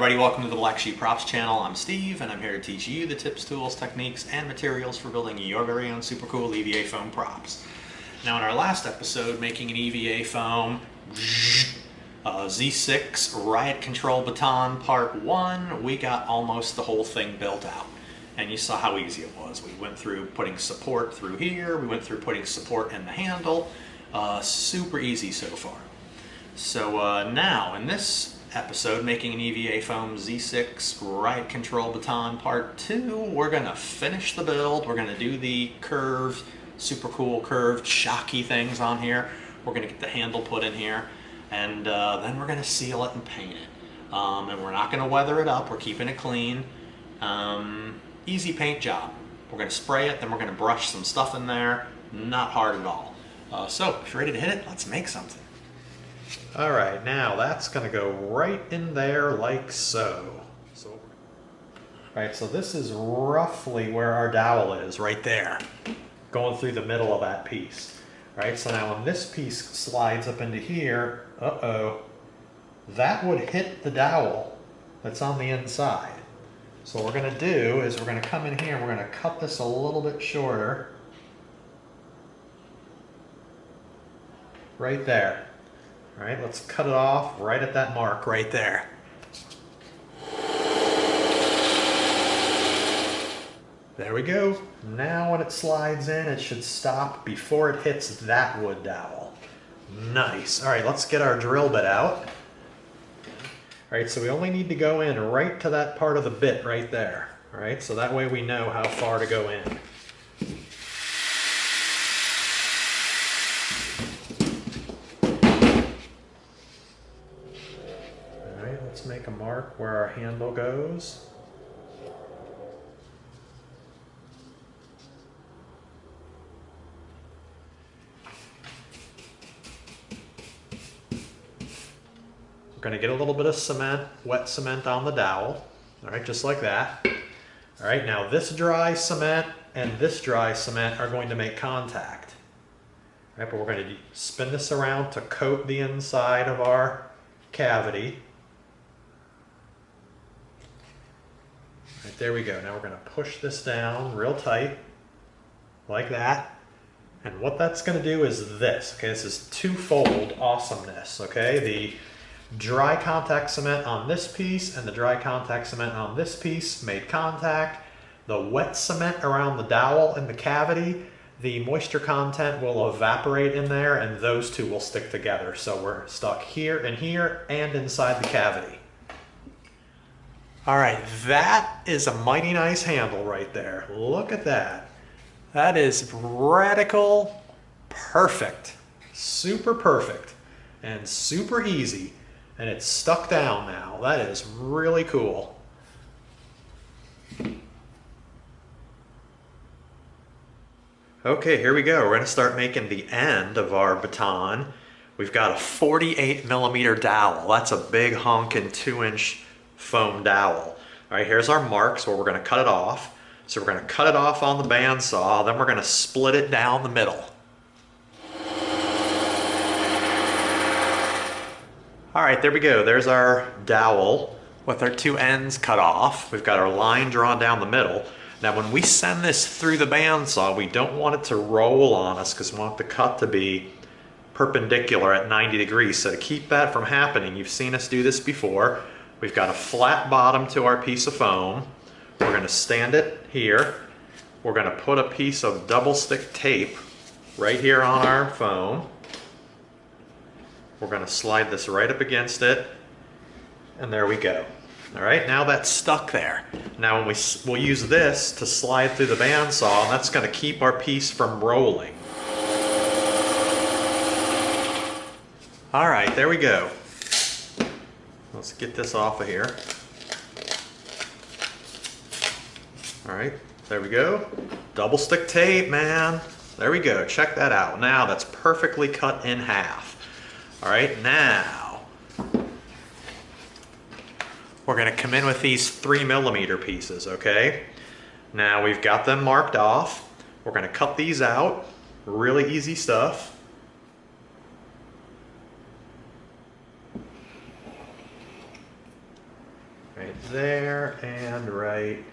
everybody, welcome to the Black Sheep Props channel. I'm Steve and I'm here to teach you the tips, tools, techniques, and materials for building your very own super cool EVA foam props. Now in our last episode, making an EVA foam Z6 Riot Control Baton Part 1, we got almost the whole thing built out. And you saw how easy it was. We went through putting support through here, we went through putting support in the handle. Super easy so far. So now in this episode, making an EVA foam Z6 Riot Control Baton Part 2, we're gonna finish the build. We're gonna do the curved, super cool curved shocky things on here. We're gonna get the handle put in here, and then we're gonna seal it and paint it. And we're not gonna weather it up, we're keeping it clean. Easy paint job. We're gonna spray it, then we're gonna brush some stuff in there. Not hard at all. So if you're ready to hit it, let's make something. All right, now that's gonna go right in there like so. All right, so this is roughly where our dowel is, right there, going through the middle of that piece. All right, so now when this piece slides up into here, that would hit the dowel that's on the inside. So what we're gonna do is we're gonna come in here and we're gonna cut this a little bit shorter. Right there. All right, let's cut it off right at that mark right there. There we go. Now when it slides in, it should stop before it hits that wood dowel. Nice. All right, let's get our drill bit out. All right, so we only need to go in right to that part of the bit right there. All right, so that way we know how far to go in. Let's make a mark where our handle goes. We're going to get a little bit of cement, wet cement on the dowel. All right, just like that. All right, now this dry cement and this dry cement are going to make contact. All right, but we're going to spin this around to coat the inside of our cavity. Right, there we go. Now we're going to push this down real tight, like that. And what that's going to do is this. Okay, this is twofold awesomeness. Okay, the dry contact cement on this piece and the dry contact cement on this piece made contact. The wet cement around the dowel in the cavity, the moisture content will evaporate in there and those two will stick together. So we're stuck here and inside the cavity. All right, that is a mighty nice handle right there. Look at that. That is radical perfect. Super perfect and super easy. And it's stuck down now. That is really cool. Okay, here we go. We're going to start making the end of our baton. We've got a 48mm dowel. That's a big honkin' 2-inch foam dowel. All right, here's our marks where we're going to cut it off. So we're going to cut it off on the bandsaw, then we're going to split it down the middle. All right, there we go. There's our dowel with our two ends cut off. We've got our line drawn down the middle. Now when we send this through the bandsaw, we don't want it to roll on us because we want the cut to be perpendicular at 90 degrees. So to keep that from happening, you've seen us do this before. We've got a flat bottom to our piece of foam. We're going to stand it here. We're going to put a piece of double stick tape right here on our foam. We're going to slide this right up against it. And there we go. All right, now that's stuck there. Now we'll use this to slide through the bandsaw, and that's going to keep our piece from rolling. All right, there we go. Let's get this off of here. All right, there we go. Double stick tape, man. There we go, check that out. Now that's perfectly cut in half. All right, now we're gonna come in with these 3mm pieces, okay? Now we've got them marked off. We're gonna cut these out. Really easy stuff. there and right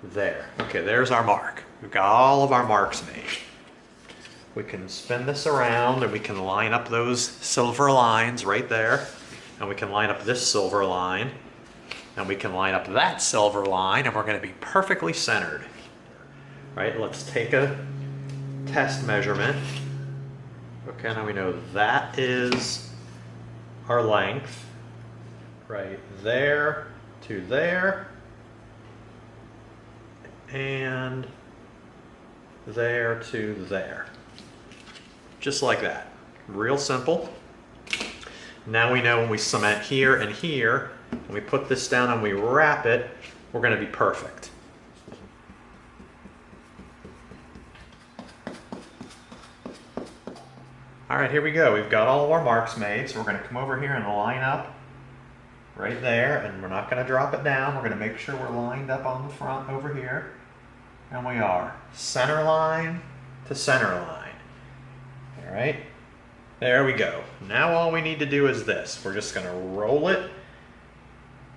there. Okay, there's our mark. We've got all of our marks made. We can spin this around and we can line up those silver lines right there. And we can line up this silver line. And we can line up that silver line, and we're going to be perfectly centered. All right, let's take a test measurement. Okay, now we know that is our length. Right there to there. And there to there. Just like that. Real simple. Now we know when we cement here and here, when we put this down and we wrap it, we're going to be perfect. All right, here we go. We've got all of our marks made, so we're going to come over here and line up right there, and we're not going to drop it down. We're going to make sure we're lined up on the front over here, and we are. Center line to center line. All right, there we go. Now all we need to do is this. We're just going to roll it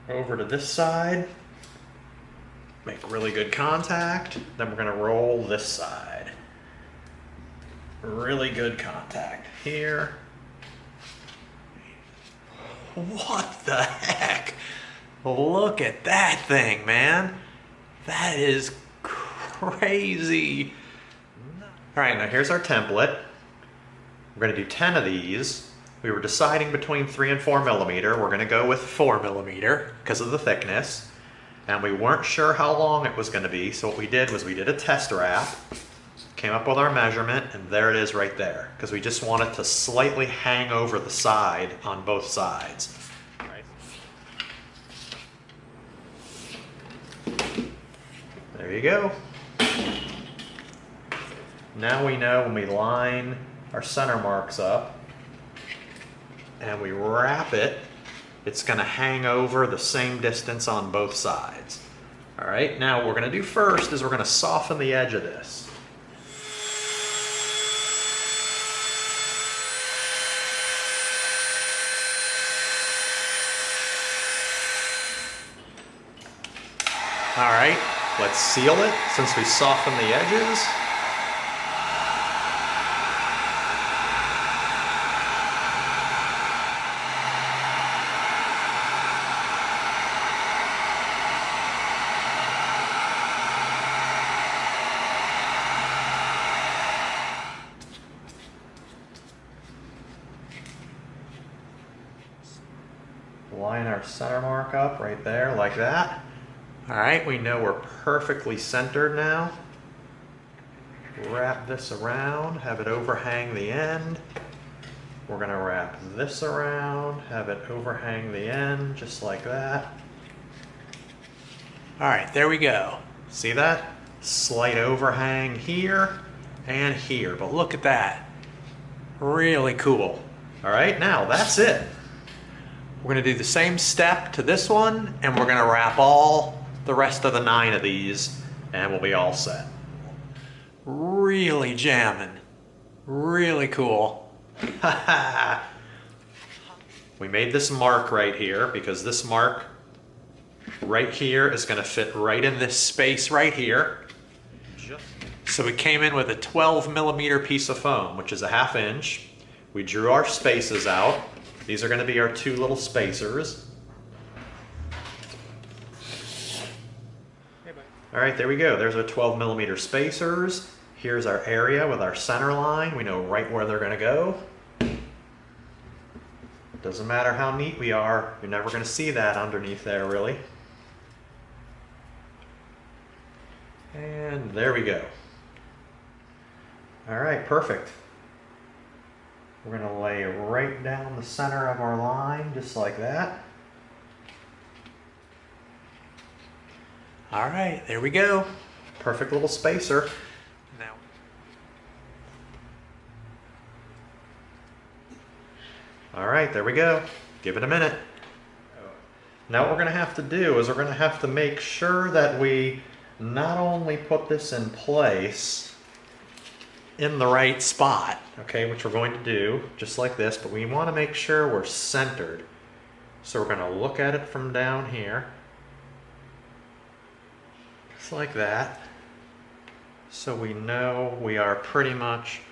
over to this side, make really good contact, then we're going to roll this side. Really good contact here. What the heck? Look at that thing, man. That is crazy. All right, now here's our template. We're going to do 10 of these. We were deciding between 3 and 4 millimeter. We're going to go with 4 millimeter because of the thickness. And we weren't sure how long it was going to be, so what we did was we did a test wrap, came up with our measurement, and there it is right there, because we just want it to slightly hang over the side on both sides. There you go. Now we know when we line our center marks up and we wrap it, it's going to hang over the same distance on both sides. All right, now what we're going to do first is we're going to soften the edge of this. All right, let's seal it since we softened the edges. Line our center mark up right there like that. All right, we know we're perfectly centered now. Wrap this around, have it overhang the end. We're going to wrap this around, have it overhang the end, just like that. All right, there we go. See that? Slight overhang here and here, but look at that. Really cool. All right, now that's it. We're going to do the same step to this one, and we're going to wrap all the rest of the 9 of these, and we'll be all set. Really jamming. Really cool. We made this mark right here because this mark right here is going to fit right in this space right here. So we came in with a 12 millimeter piece of foam, which is a 1/2 inch. We drew our spaces out. These are going to be our 2 little spacers. All right, there we go. There's our 12 millimeter spacers. Here's our area with our center line. We know right where they're going to go. Doesn't matter how neat we are, you're never going to see that underneath there, really. And there we go. All right, perfect. We're going to lay right down the center of our line, just like that. All right, there we go. Perfect little spacer. Now, all right, there we go. Give it a minute. Now what we're going to have to do is we're going to have to make sure that we not only put this in place in the right spot, okay, which we're going to do just like this, but we want to make sure we're centered. So we're going to look at it from down here. just like that. So we know we are pretty much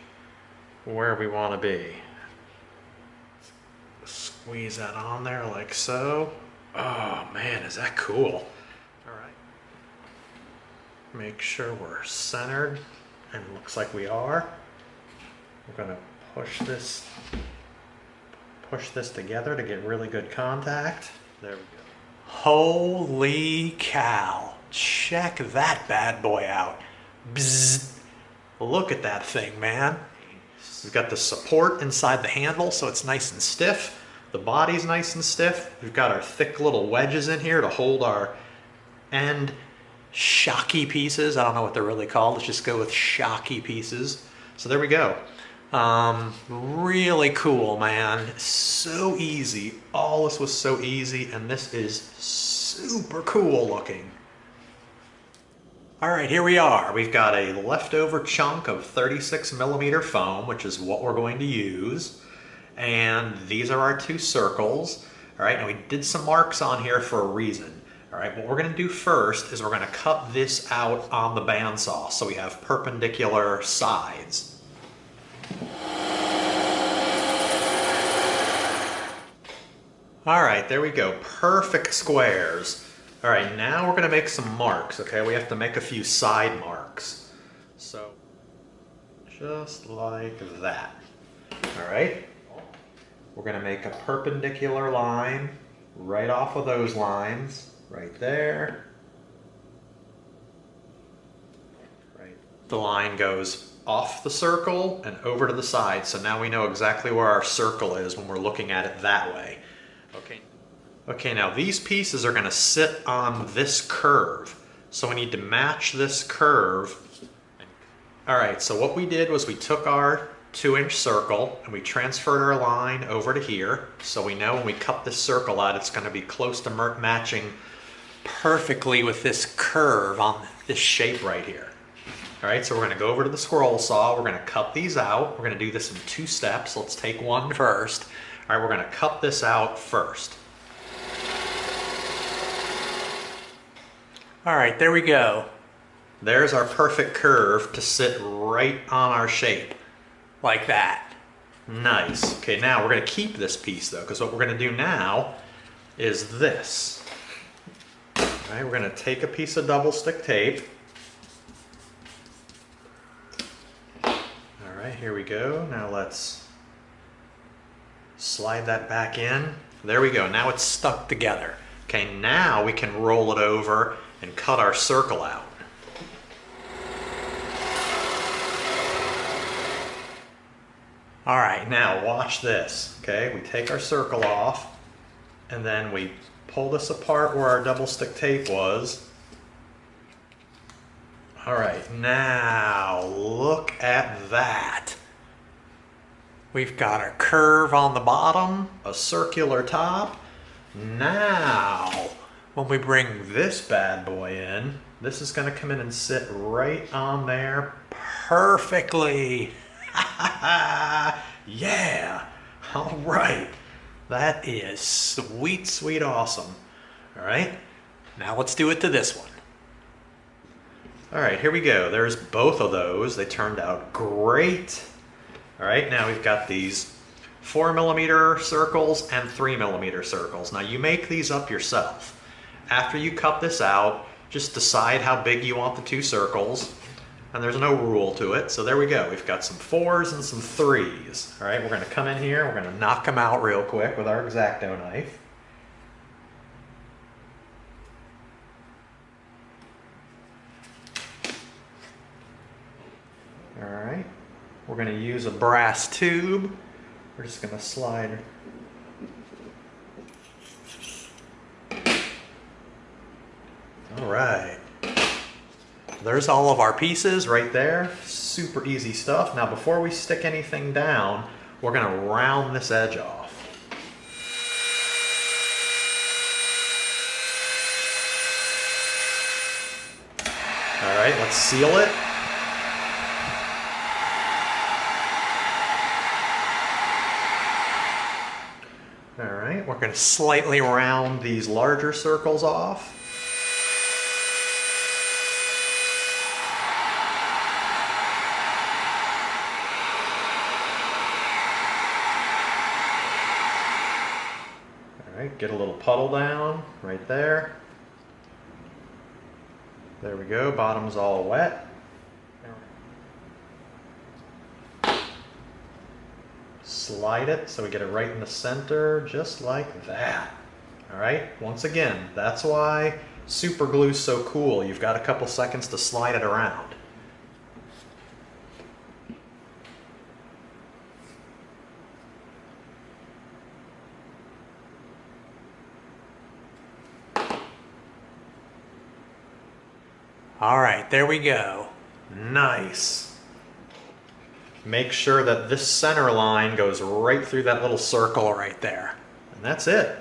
where we want to be. Squeeze that on there like so. Oh man, is that cool. All right. Make sure we're centered, and it looks like we are. We're gonna push this together to get really good contact. There we go. Holy cow. Check that bad boy out. Bzzz. Look at that thing, man. We've got the support inside the handle, so it's nice and stiff. The body's nice and stiff. We've got our thick little wedges in here to hold our end shocky pieces. I don't know what they're really called. Let's just go with shocky pieces. So there we go. Really cool, man. So easy. All this was so easy, and this is super cool looking. All right, here we are. We've got a leftover chunk of 36mm foam, which is what we're going to use. And these are our two circles. All right, now we did some marks on here for a reason. All right, what we're gonna do first is we're gonna cut this out on the bandsaw so we have perpendicular sides. All right, there we go, perfect squares. All right, now we're gonna make some marks, okay? We have to make a few side marks. So, just like that, all right? We're gonna make a perpendicular line right off of those lines, right there. Right. The line goes off the circle and over to the side, so now we know exactly where our circle is when we're looking at it that way. Okay. Okay, now these pieces are gonna sit on this curve, so we need to match this curve. All right, so what we did was we took our 2-inch circle and we transferred our line over to here, so we know when we cut this circle out it's going to be close to matching perfectly with this curve on this shape right here. All right, so we're going to go over to the scroll saw, we're going to cut these out. We're going to do this in 2 steps. Let's take one first. All right, we're going to cut this out first. All right, there we go. There's our perfect curve to sit right on our shape. Like that. Nice. Okay, now we're going to keep this piece though, because what we're going to do now is this. All right, we're going to take a piece of double stick tape. All right, here we go. Now let's slide that back in. There we go. Now it's stuck together. Okay, now we can roll it over and cut our circle out. All right, now watch this, okay? We take our circle off and then we pull this apart where our double stick tape was. All right, now look at that. We've got a curve on the bottom, a circular top. Now, when we bring this bad boy in, this is gonna come in and sit right on there perfectly. Yeah, all right. That is sweet, sweet awesome. All right, now let's do it to this one. All right, here we go. There's both of those. They turned out great. All right, now we've got these 4mm circles and 3mm circles. Now you make these up yourself. After you cut this out, just decide how big you want the 2 circles. And there's no rule to it, so there we go. We've got some 4s and some 3s. All right, we're gonna come in here, we're gonna knock them out real quick with our X-Acto knife. All right, we're gonna use a brass tube. We're just gonna slide. All right. There's all of our pieces right there. Super easy stuff. Now before we stick anything down, we're gonna round this edge off. All right, let's seal it. All right, we're gonna slightly round these larger circles off. get a little puddle down right there. There we go, bottom's all wet. Slide it so we get it right in the center, just like that. All right, once again, that's why super glue's so cool. You've got a couple seconds to slide it around. All right, there we go. Nice. Make sure that this center line goes right through that little circle right there. And that's it.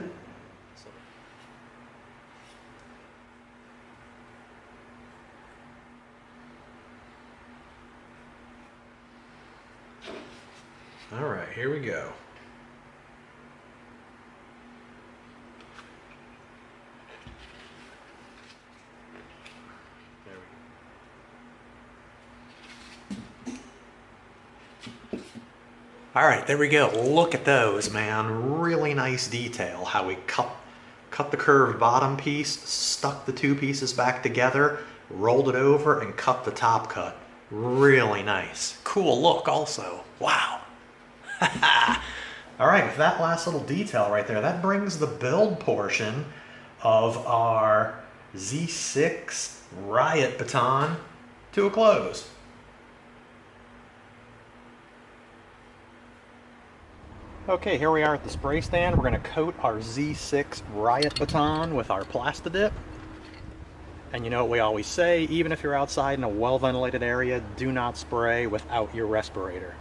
All right, here we go. All right, there we go. Look at those, man. Really nice detail. How we cut the curved bottom piece, stuck the two pieces back together, rolled it over, and cut the top cut. Really nice. Cool look also. Wow. All right, with that last little detail right there, that brings the build portion of our Z6 Riot baton to a close. Okay, here we are at the spray stand. We're going to coat our Z6 Riot baton with our Plastidip. And you know what we always say, even if you're outside in a well-ventilated area, do not spray without your respirator.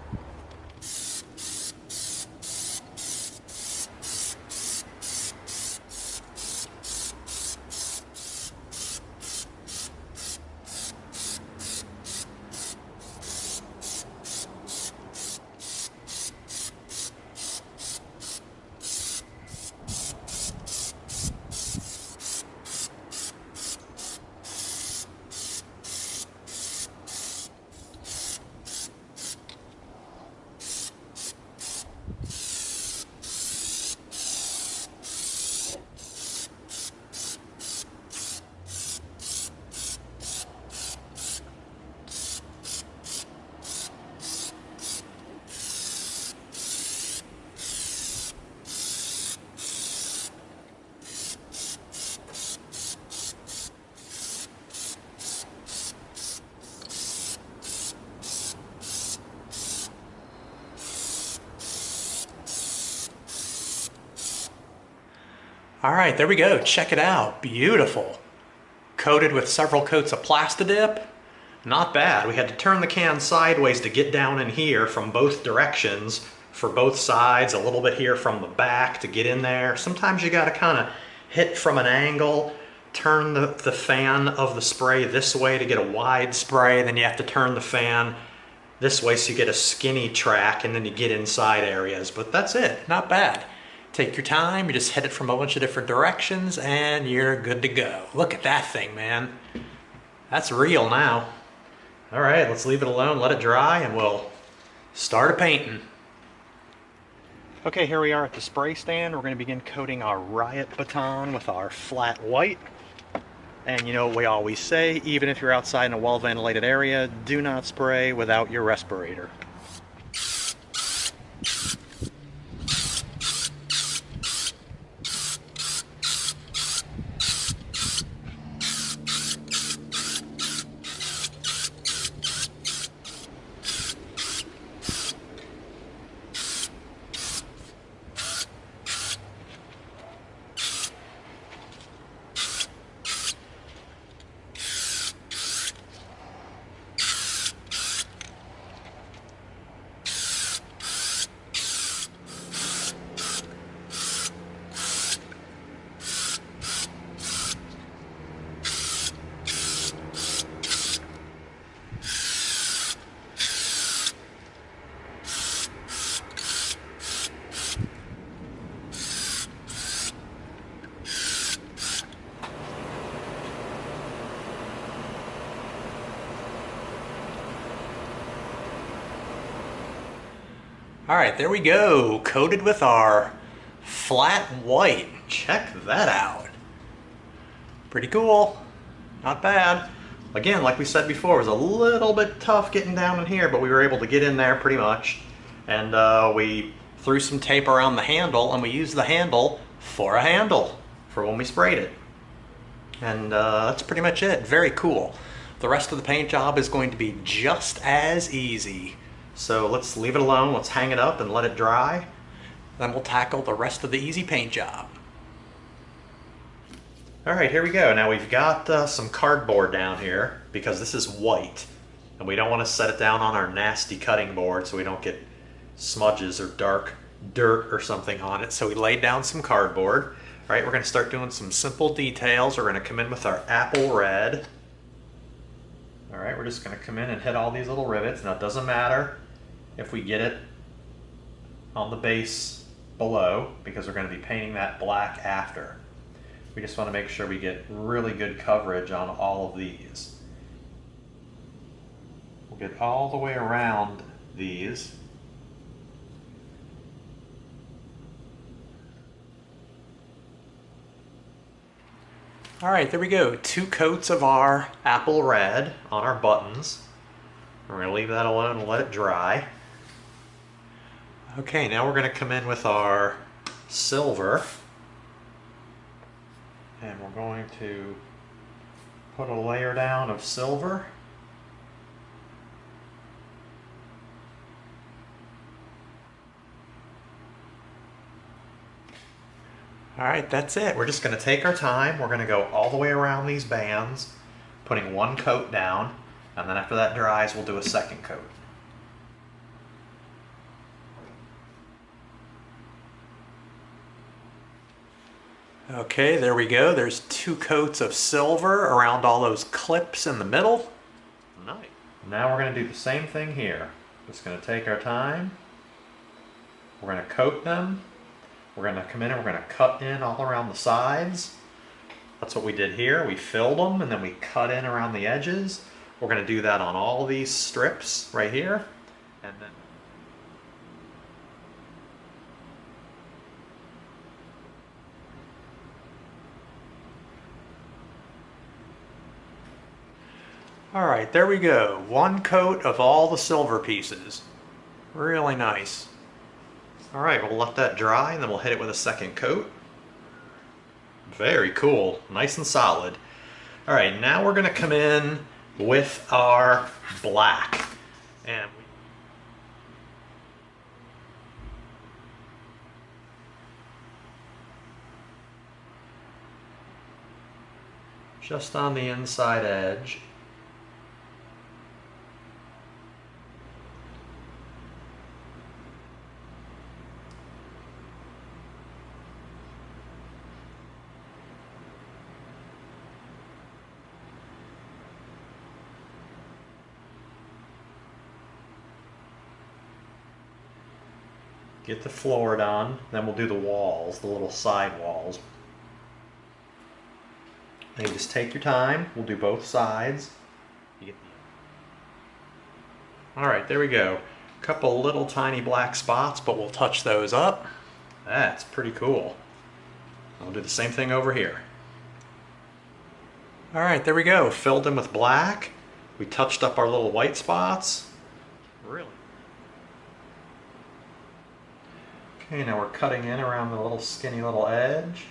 All right, there we go. Check it out. Beautiful. Coated with several coats of Plastidip. Not bad. We had to turn the can sideways to get down in here from both directions for both sides, a little bit here from the back to get in there. Sometimes you got to kind of hit from an angle, turn the fan of the spray this way to get a wide spray, then you have to turn the fan this way so you get a skinny track, and then you get inside areas. But that's it. Not bad. Take your time, you just hit it from a bunch of different directions and you're good to go. Look at that thing, man. That's real now. All right, let's leave it alone, let it dry, and we'll start a painting. Okay, here we are at the spray stand. We're going to begin coating our Riot baton with our flat white. And you know what we always say, even if you're outside in a well-ventilated area, do not spray without your respirator. All right, there we go, coated with our flat white. Check that out. Pretty cool. Not bad. Again, like we said before, it was a little bit tough getting down in here, but we were able to get in there pretty much. And we threw some tape around the handle, and we used the handle for a handle for when we sprayed it. And that's pretty much it. Very cool. The rest of the paint job is going to be just as easy. So let's leave it alone. Let's hang it up and let it dry. Then we'll tackle the rest of the easy paint job. All right, here we go. Now we've got some cardboard down here because this is white, and we don't want to set it down on our nasty cutting board so we don't get smudges or dark dirt or something on it. So we laid down some cardboard. All right, we're going to start doing some simple details. We're going to come in with our apple red. All right, we're just going to come in and hit all these little rivets. Now it doesn't matter if we get it on the base below because we're going to be painting that black after. We just want to make sure we get really good coverage on all of these. We'll get all the way around these. All right, there we go. 2 coats of our apple red on our buttons. We're going to leave that alone and let it dry. Okay, now we're going to come in with our silver. And we're going to put a layer down of silver. All right, that's it. We're just going to take our time. We're going to go all the way around these bands, putting 1 coat down, and then after that dries, we'll do a 2nd coat. Okay, there we go. There's 2 coats of silver around all those clips in the middle. Nice. Now we're going to do the same thing here. Just going to take our time. We're going to coat them. We're going to come in and we're going to cut in all around the sides. That's what we did here. We filled them and then we cut in around the edges. We're going to do that on all these strips right here. And then all right, there we go. 1 coat of all the silver pieces. Really nice. All right, we'll let that dry and then we'll hit it with a 2nd coat. Very cool, nice and solid. All right, now we're gonna come in with our black. And just on the inside edge. Get the floor done, then we'll do the walls, the little side walls. And you just take your time, we'll do both sides. Alright, there we go. A couple little tiny black spots, but we'll touch those up. That's pretty cool. I'll do the same thing over here. Alright, there we go. Filled in with black. We touched up our little white spots. Really? Okay, now we're cutting in around the little skinny little edge.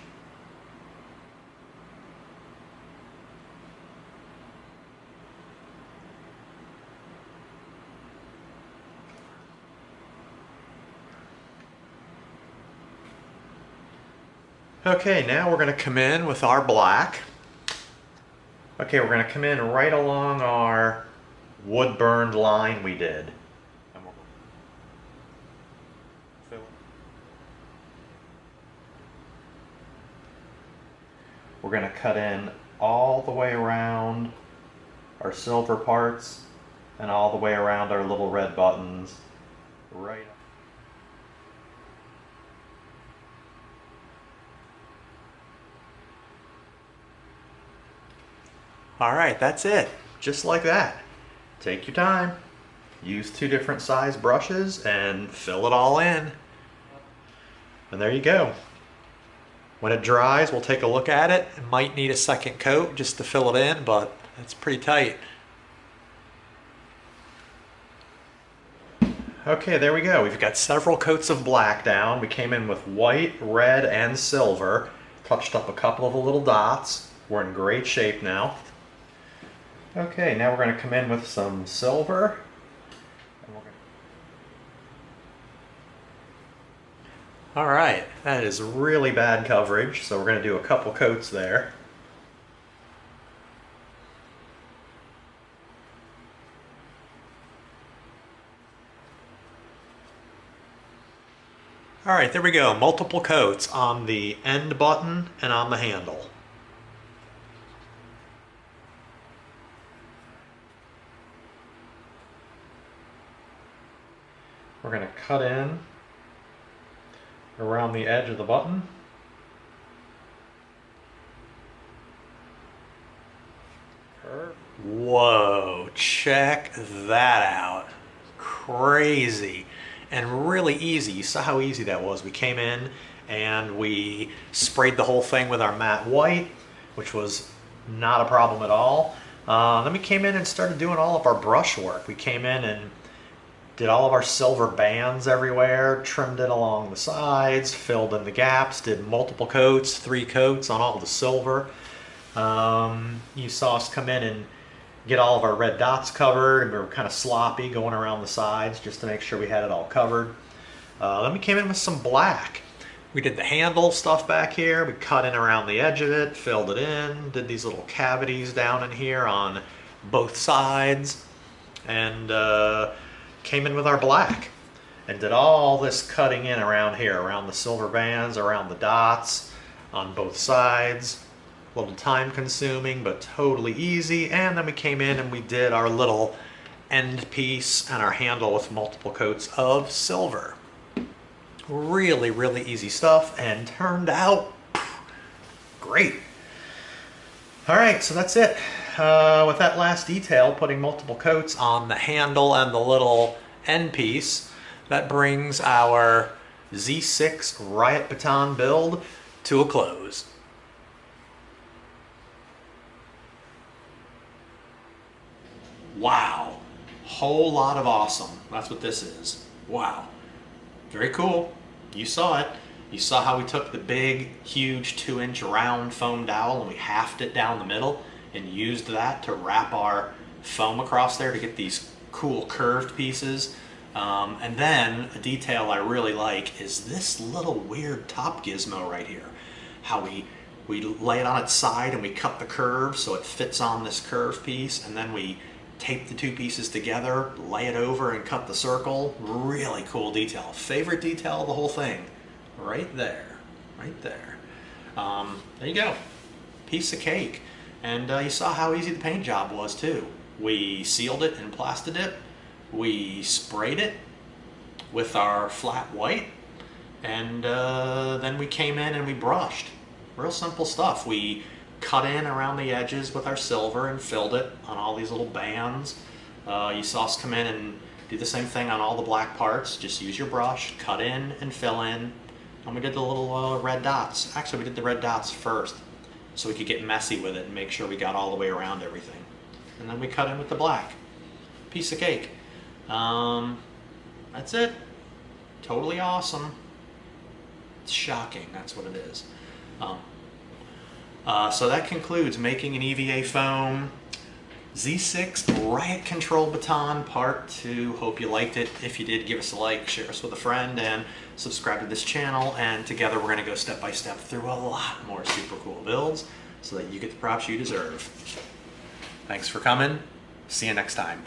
Okay, now we're going to come in with our black. Okay, we're going to come in right along our wood burned line we did. We're going to cut in all the way around our silver parts and all the way around our little red buttons. Right. All right, that's it. Just like that. Take your time. Use 2 different size brushes and fill it all in. And there you go. When it dries, we'll take a look at it. It might need a second coat just to fill it in, but it's pretty tight. Okay, there we go. We've got several coats of black down. We came in with white, red, and silver. Touched up a couple of the little dots. We're in great shape now. Okay, now we're going to come in with some silver. All right, that is really bad coverage, so we're going to do a couple coats there. All right, there we go. Multiple coats on the end button and on the handle. We're going to cut in around the edge of the button. Whoa, check that out. Crazy and really easy. You saw how easy that was. We came in and we sprayed the whole thing with our matte white, which was not a problem at all. Then we came in and started doing all of our brush work. We came in and did all of our silver bands everywhere, trimmed it along the sides, filled in the gaps, did multiple coats, 3 coats on all the silver. You saw us come in and get all of our red dots covered, and we were kind of sloppy going around the sides just to make sure we had it all covered. Then we came in with some black. We did the handle stuff back here, we cut in around the edge of it, filled it in, did these little cavities down in here on both sides, and came in with our black and did all this cutting in around here, around the silver bands, around the dots on both sides. A little time consuming, but totally easy. And then we came in and we did our little end piece and our handle with multiple coats of silver. Really, really easy stuff and turned out great. All right, so that's it. With that last detail, putting multiple coats on the handle and the little end piece, that brings our Z6 Riot Baton build to a close. Wow, whole lot of awesome. That's what this is. Wow, very cool. You saw it. You saw how we took the big, huge 2-inch round foam dowel and we halved it down the middle and used that to wrap our foam across there to get these cool curved pieces. And then a detail I really like is this little weird top gizmo right here. How we lay it on its side and we cut the curve so it fits on this curved piece, and then we tape the 2 pieces together, lay it over and cut the circle. Really cool detail. Favorite detail of the whole thing. Right there. Right there. There you go. Piece of cake. And you saw how easy the paint job was too. We sealed it in Plastidip. We sprayed it with our flat white. And then we came in and we brushed. Real simple stuff. We cut in around the edges with our silver and filled it on all these little bands. You saw us come in and do the same thing on all the black parts. Just use your brush, cut in and fill in. And we did the little red dots. Actually, we did the red dots first so we could get messy with it and make sure we got all the way around everything. And then we cut in with the black. Piece of cake. That's it. Totally awesome. It's shocking, that's what it is. So that concludes making an EVA foam Z6 Riot Control Baton Part 2. Hope you liked it. If you did, give us a like, share us with a friend, and subscribe to this channel. And together we're going to go step by step through a lot more super cool builds so that you get the props you deserve. Thanks for coming. See you next time.